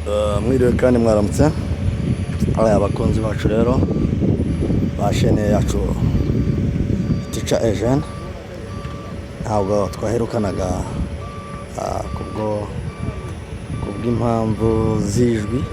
Mwiriwe kandi mwaramutse abakunzi bacu rero ba chaîne yacu Teacher Eugene. Ntabwo twaherukanaga kubw'impamvu z'ijwi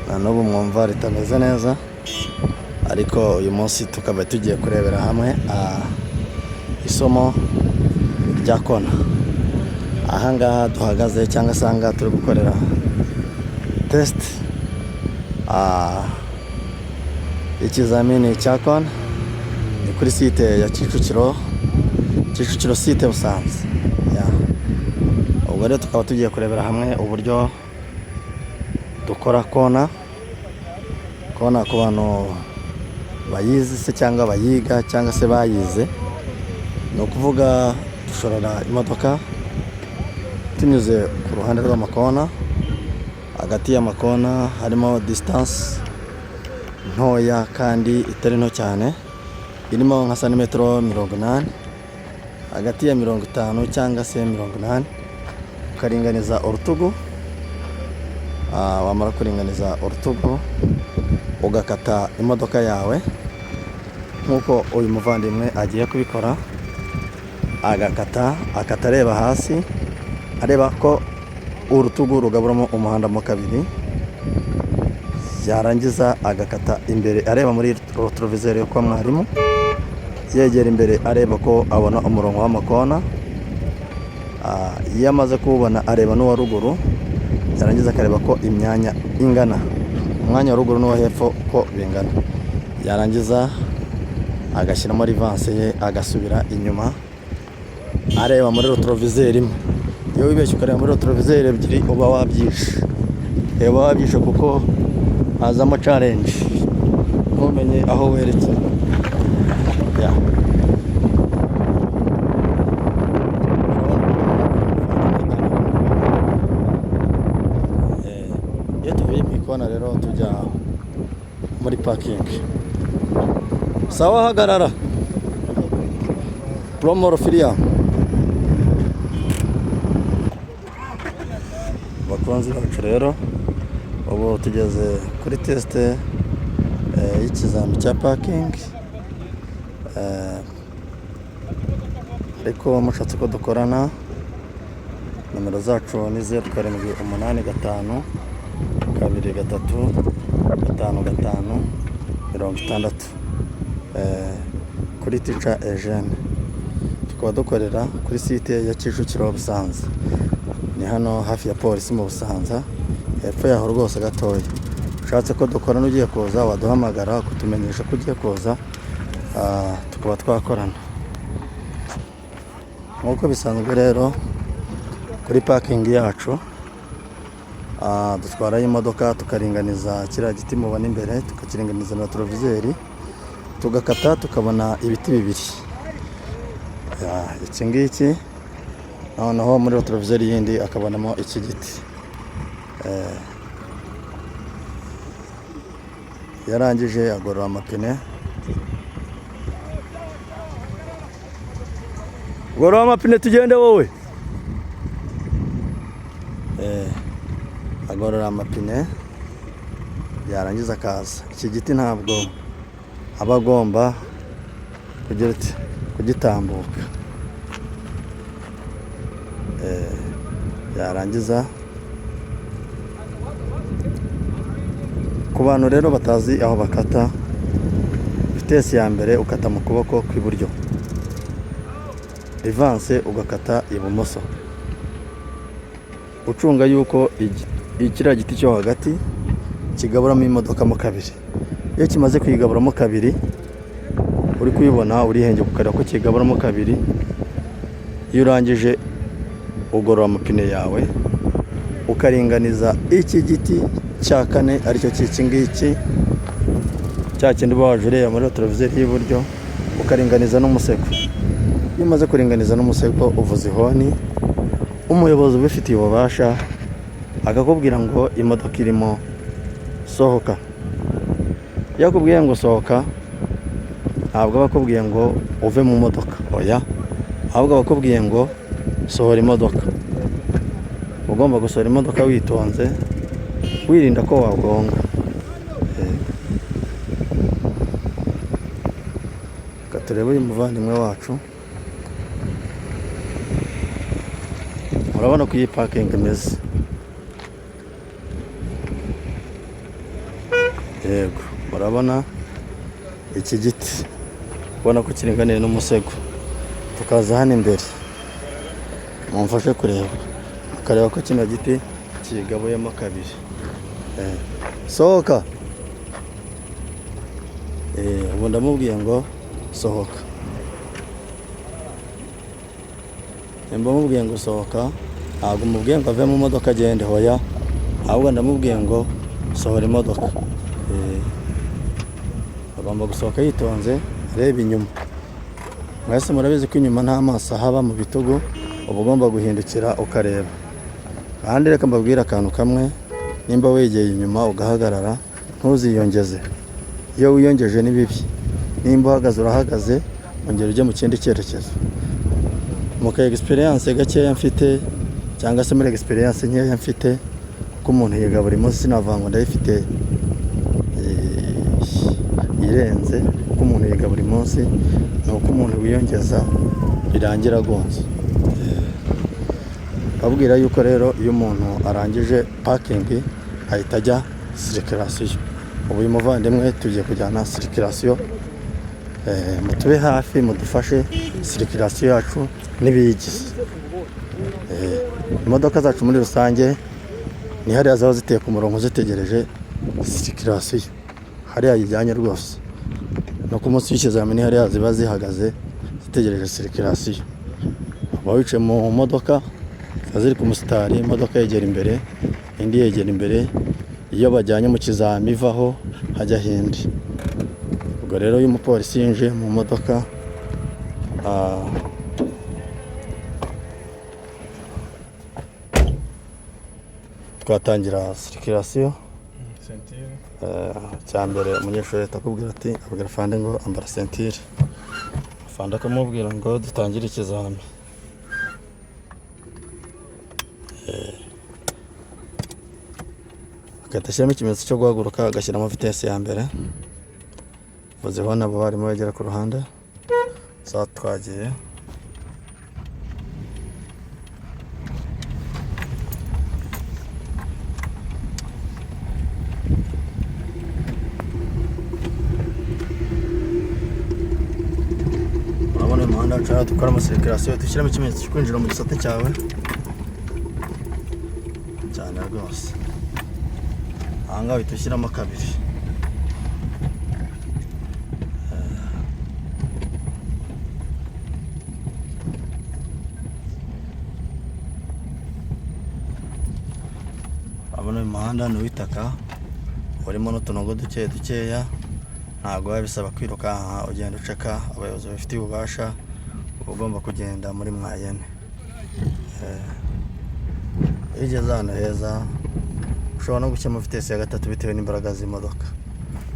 na n'ubu mwumva ritameze neza, ariko uyu munsi tukaba tugiye kurebera hamwe isomo rya kona. Ahangaha duhagaze cyangwa se ahangaha turi gukorera test ikizamini cya kona, ni kuri site ya Kicukiro site Busanza. Ubwo rero tukaba tugiye kurebera hamwe uburyo dukora kona ku bantu bayizi se cyangwa bayiga cyangwa se bayize. Ni ukuvuga dushorera imodoka tunyuze ku ruhande rw'amakona. Hagati y'amakona harimo distance ntoya kandi itari nto cyane, irimo nka santimetero 80, hagati ya 50 cyangwa se 80. Ukaringaniza urutugu, wamara kuringaniza urutugu ugakata imodoka yawe nk'uko uyu muvandimwe agiye kubikora. Akata areba hasi, areba ko urutugu rugaburamo umuhanda mo kabiri. Yarangiza agakata imbere areba muri retroviseur yo kwa mwarimu, yegera imbere areba ko abona umurongo w'amakona. Iyo amaze kuwubona areba n'uwa ruguru, yarangiza akareba ko imyanya ingana, umwanya wa ruguru n'uwa hepfo ko bingana. Yarangiza agashyiramo rivanse ye, agasubira inyuma areba muri retroviseur imwe. Iyo wibeshye ukareba muri retroviseur ebyiri uba wabyishe, kuko hazamo challenge ntumenye aho werekeye. Iyo tuvuye mu ikona rero tujya muri parking. Sawa, hagarara promoro filia. Bakunzi bacu rero, ubu tugeze kuri test y'ikizami cya parking. Ariko mushatse ko dukorana, nomero zacu ni 0785 23 55 60 kuri Teacher Eugene. Tukaba dukorera kuri site ya Kicukiro Busanza, ni hano hafi ya polisi mu Busanza, hepfo yaho rwose gatoya. Ushatse ko dukorana ugiye kuza waduhamagara kutumenyesha ko ugiye kuza, tukaba twakorana. Nk'uko bisanzwe rero kuri parking yacu, dutwarayo imodoka tukaringaniza kiriya giti mubona imbere, tukakiringaniza na retroviseur, tugakata tukabona ibiti bibiri. Iki ngiki noneho muri retroviseur yindi akabonamo iki giti. Yarangije agorora amapine. Gorora amapine tugende wowe. Agorora amapine, yarangiza akaza. Iki giti ntabwo aba agomba kugitambuka. Yarangiza, ku bantu rero batazi aho bakata, vitesse ya mbere ukata mu kuboko kw'iburyo, rivanse ugakata ibumoso, ucunga yuko ikiriya giti cyo hagati kigaburamo imodoka mo kabiri. Iyo kimaze kuyigaburamo kabiri, uri kuyibona urihenge kukareba ko kigaburamo kabiri. Iyo urangije ugorora amapine yawe, ukaringaniza iki giti cya kane, aricyo cy'iki ngiki, cya kindi uba waje ureba muri retroviseur y'iburyo, ukaringaniza n'umusego. Iyo umaze kuringaniza n'umusego uvuza ihoni, umuyobozi ubifitiye ububasha akakubwira ngo imodoka irimo sohoka. Iyo akubwiye ngo sohoka, ntabwo bakubwiye ngo uve mu modoka, oya, ahubwo bakubwiye ngo sohora imodoka. ugomba gusohora imodoka witonze, wirinda ko wagonga. Turebe uyu muvandimwe wacu, urabona ko iyi parking imeze. Yego, murabona iki giti ubona ko kiringaniye n'umusego. Tukaza hano imbere, mumfashe kureba, ukareba ko kino giti kigabuyemo kabiri. Sohoka. Ubu ndamubwiye ngo sohoka. Nimba mubwiye ngo sohoka, ntabwo mubwiye ngo ave mu modoka agende, hoya, ahubwo ndamubwiye ngo sohora imodoka. Agomba gusohoka yitonze, areba inyuma. Mwese murabizi ko inyuma nta maso haba mu bitugu, uba ugomba guhindukira ukareba. Kandi reka mbabwire akantu kamwe, nimba wegeye inyuma ugahagarara, ntuziyongeze. Iyo wiyongeje ni bibi. Nimba uhagaze urahagaze, ongera ujye mu kindi cyerekezo. Mu ka experience gakeya mfite, cyangwa se muri experience nkeya mfite, ko umuntu yiga buri munsi, sinavuga ngo ndayifite irenze. Uko umuntu yiga buri munsi, ni uko umuntu wiyongeza birangira agonze. Babwira yuko rero iyo umuntu arangije parking ahita ajya circulation. Ubu uyu muvandimwe tugiye kujyana circulation. Mutube hafi, mudufashe circulation yacu n'ibiyigize. Imodoka zacu muri rusange ni hariya zaba ziteye ku murongo zitegereje circulation. Hariya yijyanye rwose. No ku munsi w'ikizamini hariya ziba zihagaze zitegereje circulation. Uba wicaye mu modoka ziri ku musitari, imodoka yegera imbere, indi yegera imbere. Iyo bajyanye mu kizami ivaho hajya hindi. Ubwo rero iyo umupolisi yinjiye mu modoka, twatangira circulation. Cyambere umunyeshuri leta akubwira ati, abwira fande ngo ambara sentire. Fande akamubwira ngo dutangire ikizami. Agahita ashyiramo ikimenyetso cyo guhaguruka, agashyiramo vitesse ya mbere. Vuzeho nabo barimo bagera ku ruhande. Saa twagiye. Urabona uyu muhanda wacu dukora amasirikirasiyo, dushyiramo ikimenyetso cyo kwinjira mu gisate cyawe. Cyane rwose. Ahangaha uhita ushyiramo kabiri. Urabona uyu muhanda ni uw'itaka, urimo n'utunogo dukeya. Ntabwo biba bisaba kwirukanka ugenda uceka. Abayobozi bafitiye ububasha uba ugomba kugenda muri mwayene. Iyo ugeze ahantu heza ushobora no gushyiramo vitesse ya gatatu bitewe n'imbaraga z'imodoka.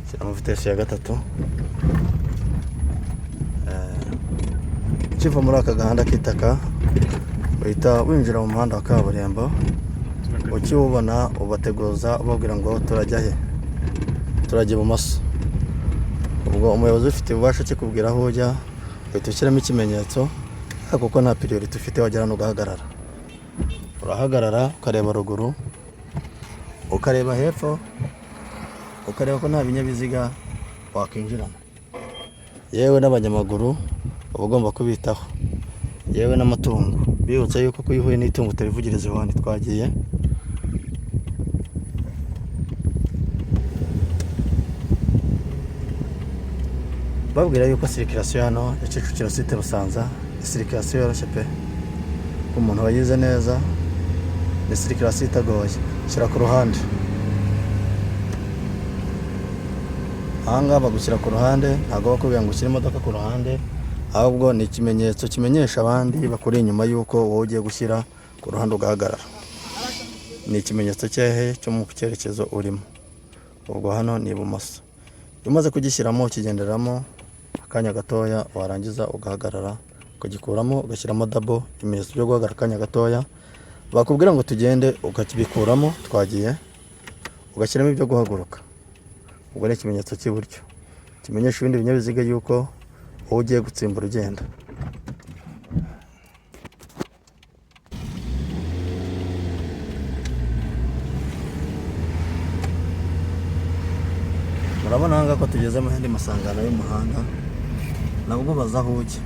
Shyiramo vitesse ya gatatu. Ukiva muri aka gahanda k'itaka uhita winjira mu muhanda wa kaburimbo. Ukiwubona ubateguza ubabwira ngo turajya he? Turajya ibumoso. Ubwo umuyobozi ufite ububasha kikubwira aho ujya, uhita ushyiramo ikimenyetso, kuko nta priority ufite wagera n'ugahagarara. Urahagarara ukareba ruguru, ukareba hepfo, ukareba ko nta binyabiziga wakwinjiramo. Yewe n'abanyamaguru uba ugomba kubitaho, yewe n'amatungo. Bibutsa yuko ko iyo uhuye n'itungo utarivugiriza iwanyu. Twagiye. Babwira yuko circulation hano ya Kicukiro site Busanza circulation yoroshye pe. Ku muntu wayize neza ni circulation itagoye. Shyira ku ruhande. Ahangaha bagushyira ku ruhande, ntabwo bakubwira ngo ushyire imodoka ku ruhande, ahubwo ni ikimenyetso kimenyesha abandi bakuri inyuma yuko wowe ugiye gushyira ku ruhande ugahagarara. Ni ikimenyetso cyehe cyo mu cyerekezo urimo. Ubwo hano ni ibumoso. Iyo umaze kugishyiramo ukigenderamo akanya gatoya, warangiza ugahagarara, ukagikuramo ugashyiramo double, ibimenyetso byo guhagarara akanya gatoya. Bakubwira ngo tugende ukakibikuramo. Twagiye. ugashyiramo ibyo guhaguruka. Ubwo ni ikimenyetso cy'iburyo kimenyesha ibindi binyabiziga yuko wowe ugiye gutsimbura ugenda. Murabona hanga ko tugeze mu yandi masangano y'umuhanda, nabwo baza aho ujya.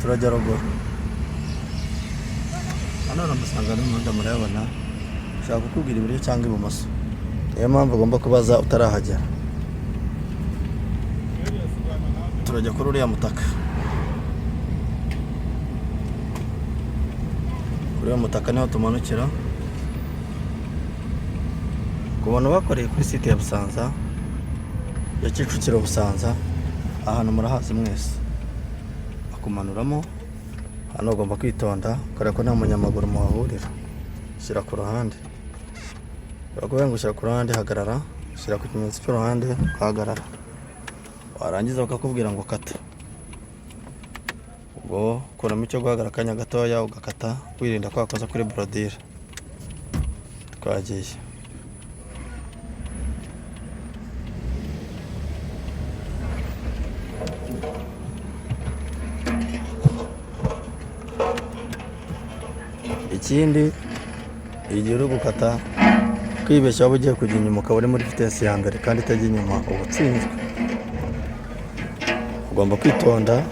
Turajya ruguru. Hano hari amasangano y'umuhanda murayabona, ushaka kukubwira iburyo cyangwa ibumoso. Niyo mpamvu ugomba kubaza utarahagera. Turajya kuri uriya mutaka. Kuri uriya mutaka niho tumanukira. Ku bantu bakoreye kuri site ya Busanza, ya Kicukiro Busanza, ahantu murahazi mwese. Akumanuramo, hano ugomba kwitonda, kubera ko nta munyamaguru muhahurira. Shyira ku ruhande. Bakubwira ngo shyira ku ruhande, hagarara. Shyira ku kimenyetso cy'uruhande, hagarara. Warangiza bakakubwira ngo kata. Ubwo kuramo icyo guhagarara akanya gatoya ugakata, wirinda ko wakoza kuri brodire. Twagiye. Ikindi, igihe uri gukata, kwibeshya waba ugiye kujya inyuma ukaba uri muri vitesi ya mbere kandi itajya inyuma, uba utsinzwe. Ugomba kwitonda,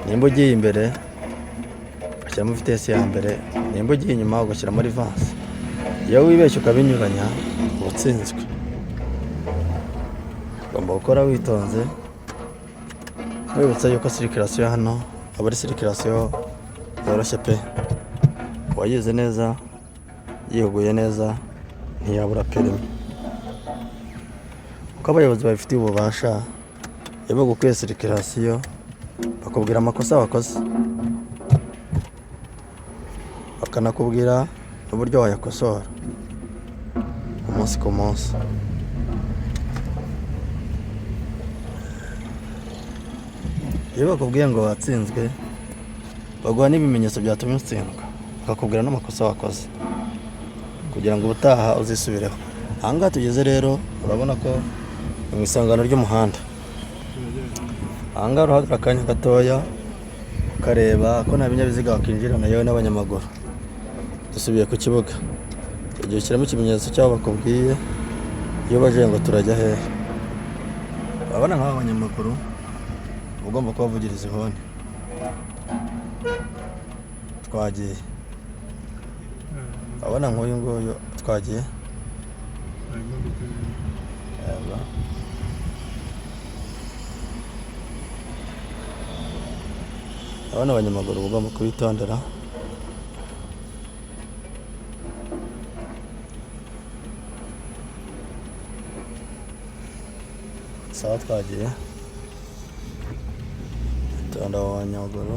nimba ugiye imbere ugashyiramo vitesi ya mbere, nimba ugiye inyuma ugashyiramo rivansi. Iyo wibeshya ukabinyuranya, uba utsinzwe. Ugomba gukora witonze, wibutsa yuko sirikirasiyo hano aba ari sirikirasiyo yoroshye pe. Uwayize neza, yihuguye neza, ntiyabura perimi. Uko abayobozi babifitiye ububasha, iyo bagukuye sirikirasiyo, bakubwira amakosa wakoze, bakanakubwira n'uburyo wayakosora umunsi ku munsi. Iyo bakubwiye ngo watsinzwe, baguha n'ibimenyetso byatumye utsindwa, bakakubwira n'amakosa wakoze kugira ngo ubutaha uzisubireho. Ahangaha tugeze rero, urabona ko mu isangano ry'umuhanda. Ahangaha uhagarara akanya gatoya ukareba ko nta binyabiziga wakinjirana yewe n'abanyamaguru. Dusubiye ku kibuga. Igihe ushyiramo ikimenyetso cy'aho bakubwiye, iyo baje ngo turajya hehe. Urabona nk'aba banyamaguru ugomba kubavugiriza ihoni. Twagiye. Urabona nk'uyu nguyu twagiye. Urabona abanyamaguru ugomba kubitondera. Sawa, twagiye. Tonda abanyamaguru.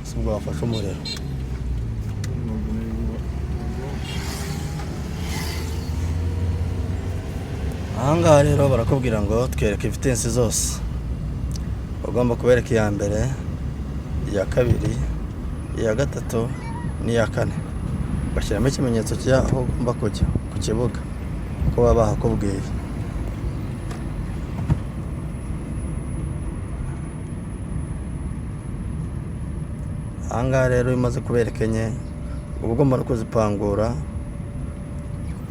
Subwo bafashe umuriro. Ahangaha rero barakubwira ngo twereke vitensi zose. Ugomba kubereka iya mbere, iya kabiri, iya gatatu n'iya kane. Bashyiramo ikimenyetso cy'aho ugomba kujya ku kibuga, ko baba bahakubwiye. Ahangaha rero imaze kubereka enye, uba ugomba no kuzipangura,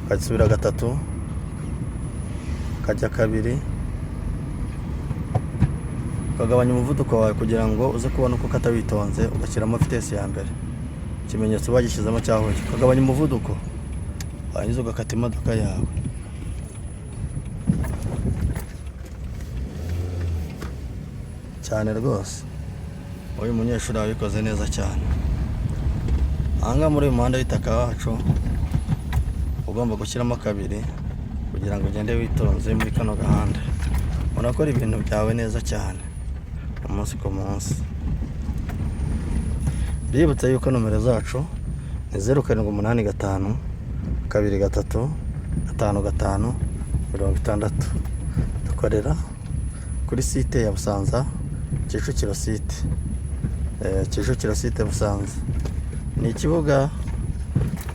ukagisubira gatatu, ukajya kabiri, ukagabanya umuvuduko wawe kugira ngo uze kubona uko ukata witonze, ugashyiramo vitesi ya mbere. Ikimenyetso bagishyizemo cyahuye, ukagabanya umuvuduko, warangiza ugakata imodoka yawe. Cyane rwose. Uyu munyeshuri wabikoze neza cyane. Ahangaha muri uyu muhanda w'itaka wacu, ugomba gushyiramo kabiri kugira ngo ugende witonze muri kano gahanda. Unakora ibintu byawe neza cyane umunsi ku munsi. Bibutsa yuko nomero zacu ni 0785 23 55 60. Dukorera kuri site ya Busanza, Kicukiro site. Kicukiro site Busanza. Ni ikibuga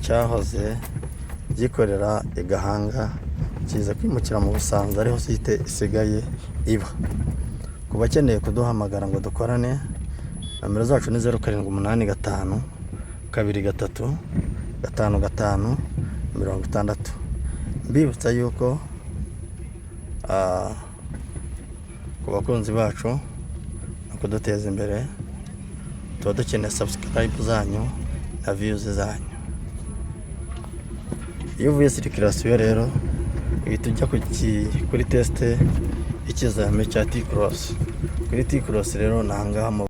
cyahoze gikorera i Gahanga kiza kwimukira mu Busanza, ariho site isigaye iba. Ku bakeneye kuduhamagara ngo dukorane, nomero zacu ni 0785 23 55 60. Mbibutsa yuko ku bakunzi bacu no kuduteza imbere tuba dukeneye subscribe zanyu na views zanyu. Iyo uvuye circulation rero uhita ujya kuri test y'ikizami cya T-Cross. Kuri T-Cross rero nanga